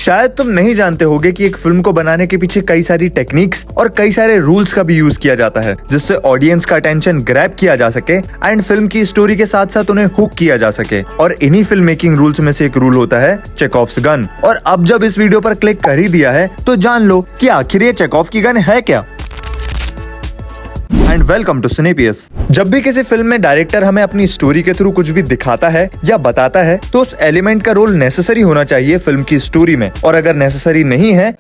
शायद तुम नहीं जानते होगे कि एक फिल्म को बनाने के पीछे कई सारी टेक्निक्स और कई सारे रूल्स का भी यूज किया जाता है, जिससे ऑडियंस का अटेंशन ग्रैब किया जा सके एंड फिल्म की स्टोरी के साथ साथ उन्हें हुक किया जा सके। और इन्हीं फिल्म मेकिंग रूल्स में से एक रूल होता है चेकॉफ्स गन। और अब जब इस वीडियो पर क्लिक कर ही दिया है तो जान लो कि आखिर ये चेकॉफ की गन है क्या। एंड वेलकम टू सिनेपियस। जब भी किसी फिल्म में डायरेक्टर हमें अपनी स्टोरी के थ्रू कुछ भी दिखाता है या बताता है तो उस एलिमेंट का रोल नेसेसरी होना चाहिए फिल्म की स्टोरी में, और अगर नेसेसरी नहीं है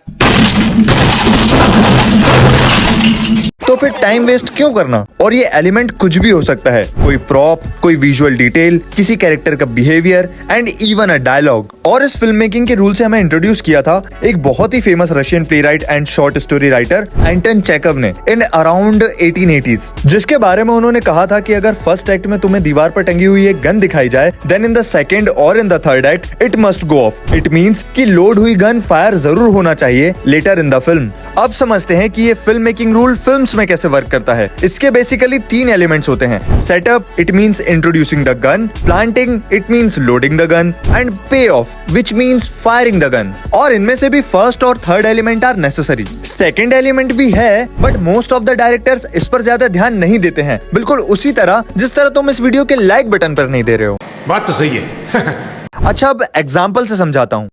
तो फिर टाइम वेस्ट क्यों करना। और ये एलिमेंट कुछ भी हो सकता है, कोई प्रॉप, कोई विजुअल डिटेल, किसी कैरेक्टर का behaviour and even a dialogue. और इस फिल्म मेकिंग के रूल से हमें इंट्रोड्यूस किया था एक बहुत ही famous Russian playwright and short story writer Anton Chekhov ने इन अराउंड 1880s, जिसके बारे में उन्होंने कहा था कि अगर फर्स्ट एक्ट में तुम्हें दीवार पर टंगी हुई एक गन दिखाई जाए, देन इन द सेकंड और in the third act it must go of. It means कि लोड हुई गन फायर जरूर होना चाहिए लेटर इन द फिल्म। अब समझते हैं कि ये फिल्म मेकिंग रूल फिल्म्स में कैसे वर्क करता है। इसके बेसिकली 3 एलिमेंट्स होते हैं। Setup, it means introducing the gun, planting, it means loading the gun, and pay off, which means firing the gun. और इनमें से भी फर्स्ट और third element are necessary. Second element भी है, but most of the directors इस पर ज्यादा ध्यान नहीं देते हैं, बिल्कुल उसी तरह जिस तरह तुम इस वीडियो के लाइक बटन पर नहीं दे रहे हो। बात तो सही है। अच्छा, अब एग्जाम्पल से समझाता हूँ।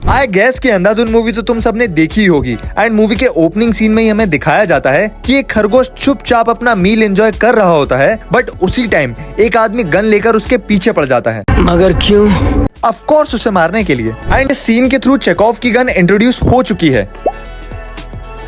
आई गैस कि अंधाधुन मूवी तो तुम सबने देखी होगी एंड मूवी के ओपनिंग सीन में ही हमें दिखाया जाता है कि एक खरगोश चुपचाप अपना मील एंजॉय कर रहा होता है, बट उसी टाइम एक आदमी गन लेकर उसके पीछे पड़ जाता है। मगर क्यों? ऑफ कोर्स उसे मारने के लिए। एंड सीन के थ्रू चेकॉफ की गन इंट्रोड्यूस हो चुकी है।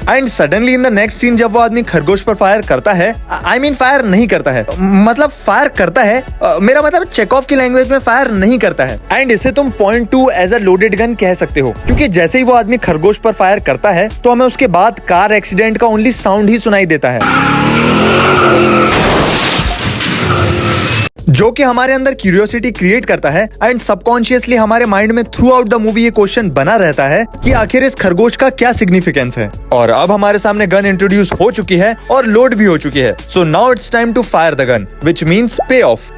And suddenly in the next scene जब वो आदमी खरगोश पर फायर करता है, आई मीन फायर नहीं करता है, मतलब फायर करता है, मेरा मतलब चेकॉफ की लैंग्वेज में फायर नहीं करता है। एंड इसे तुम .2 एज अ लोडेड गन कह सकते हो, क्योंकि जैसे ही वो आदमी खरगोश पर फायर करता है तो हमें उसके बाद कार एक्सीडेंट का ओनली साउंड ही सुनाई देता है, जो कि हमारे अंदर क्यूरियोसिटी क्रिएट करता है एंड सबकॉन्शियसली हमारे माइंड में थ्रू आउट द मूवी ये क्वेश्चन बना रहता है कि आखिर इस खरगोश का क्या सिग्निफिकेंस है। और अब हमारे सामने गन इंट्रोड्यूस हो चुकी है और लोड भी हो चुकी है। So now it's time to fire the gun, which means pay off.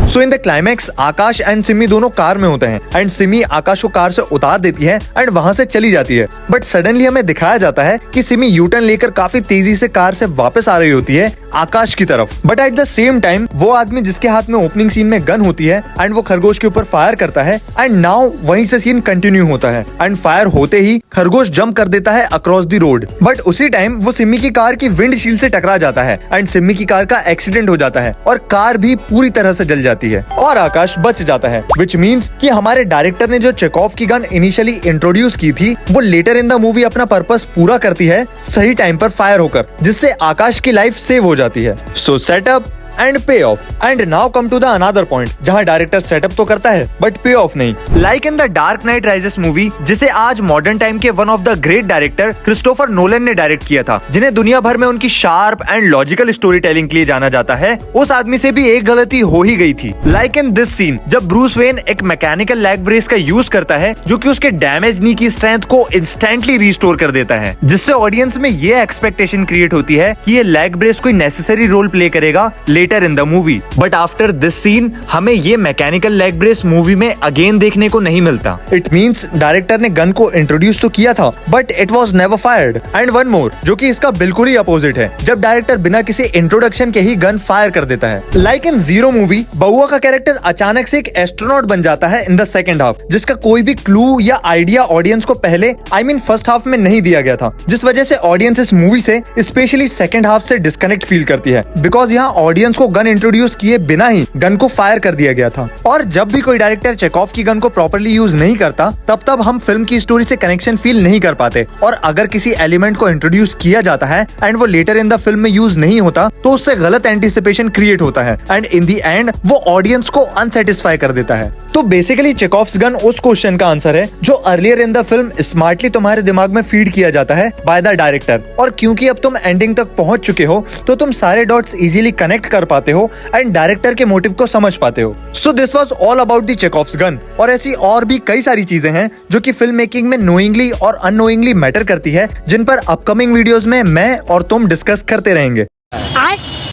So in the climax Akash and Simi दोनों कार में होते हैं एंड सिमी आकाश को कार से उतार देती है एंड वहां से चली जाती है। बट सडनली हमें दिखाया जाता है कि सिमी यूटर्न लेकर काफी तेजी से कार से वापस आ रही होती है आकाश की तरफ। But at the same time वो आदमी जिसके हाथ में ओपनिंग सीन में गन होती है एंड वो खरगोश के ऊपर फायर करता है एंड नाउ वहीं से सीन कंटिन्यू होता है एंड फायर होते ही खरगोश जंप कर देता है अक्रॉस द रोड। बट उसी टाइम वो सिमी की कार की विंडशील्ड से टकरा जाता है एंड सिमी की कार का एक्सीडेंट हो जाता है और कार भी पूरी तरह से जल जाती है और आकाश बच जाता है। विच मीन्स कि हमारे डायरेक्टर ने जो चेकॉफ की गन इनिशियली इंट्रोड्यूस की थी वो लेटर इन द मूवी अपना पर्पस पूरा करती है सही टाइम पर फायर होकर, जिससे आकाश की लाइफ सेव हो जाती है। So setup and pay off. And now come to the another point जहां डायरेक्टर सेटअप तो करता है बट पे ऑफ नहीं। Like in the Dark Knight Rises movie, जिसे आज मॉडर्न टाइम के one of the great director Christopher Nolan ने direct किया था, जिन्हें दुनिया भर में उनकी sharp and logical story telling के लिए जाना जाता है। उस आदमी से भी एक गलती हो ही गई थी। लाइक इन दिस सीन जब ब्रूस वेन एक मैकेनिकल लेग ब्रेस का यूज करता है जो कि उसके डैमेज नी की स्ट्रेंथ को इंस्टेंटली रिस्टोर कर देता है, जिससे ऑडियंस में ये एक्सपेक्टेशन क्रिएट होती है कि ये लेग ब्रेस कोई नेसेसरी रोल प्ले करेगा later in the movie. But after this scene हमें ये मैकेनिकल लेग ब्रेस मूवी में अगेन देखने को नहीं मिलता। इट मींस डायरेक्टर ने गन को इंट्रोड्यूस तो किया था but it was never fired. And one more, जो कि इसका बिल्कुल ही अपोजिट है, जब डायरेक्टर बिना किसी इंट्रोडक्शन के ही गन फायर कर देता है। लाइक इन जीरो मूवी, बउआ का कैरेक्टर अचानक से एक एस्ट्रोनॉट बन जाता है इन द सेकंड हाफ, जिसका कोई भी क्लू या आइडिया ऑडियंस को पहले आई मीन फर्स्ट हाफ में नहीं दिया गया था, जिस वजह से ऑडियंस इस मूवी से स्पेशली सेकंड हाफ से डिस्कनेक्ट फील करती है, बिकॉज यहाँ ऑडियंस को गन इंट्रोड्यूस किए बिना ही गन को फायर कर दिया गया था। और जब भी कोई डायरेक्टर चेकॉफ की गन को प्रॉपर्ली यूज नहीं करता तब हम फिल्म की स्टोरी से कनेक्शन फील नहीं कर पाते। और अगर किसी एलिमेंट को इंट्रोड्यूस किया जाता है एंड वो लेटर इन द फिल्म में यूज नहीं होता तो उससे गलत एंटिसिपेशन क्रिएट होता है एंड इन द एंड वो ऑडियंस को अनसेटिस्फाई कर देता है। तो बेसिकली चेकॉफ्स गन उस क्वेश्चन का आंसर है जो earlier in the film smartly तुम्हारे दिमाग में फीड किया जाता है बाय द डायरेक्टर। और क्योंकि अब तुम एंडिंग तक पहुंच चुके हो तो तुम सारे डॉट्स इजीली कनेक्ट कर पाते हो एंड डायरेक्टर के मोटिव को समझ पाते हो। So this was all about the Chekhov's gun. और ऐसी और भी कई सारी चीजें हैं जो कि फिल्म मेकिंग में नोइंगली और अननोइंगली मैटर करती है, जिन पर अपकमिंग वीडियोस में मैं और तुम डिस्कस करते रहेंगे।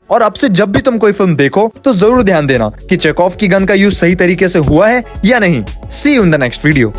और अब से जब भी तुम कोई फिल्म देखो तो जरूर ध्यान देना कि चेकॉफ की गन का यूज सही तरीके से हुआ है या नहीं। See you in the next video.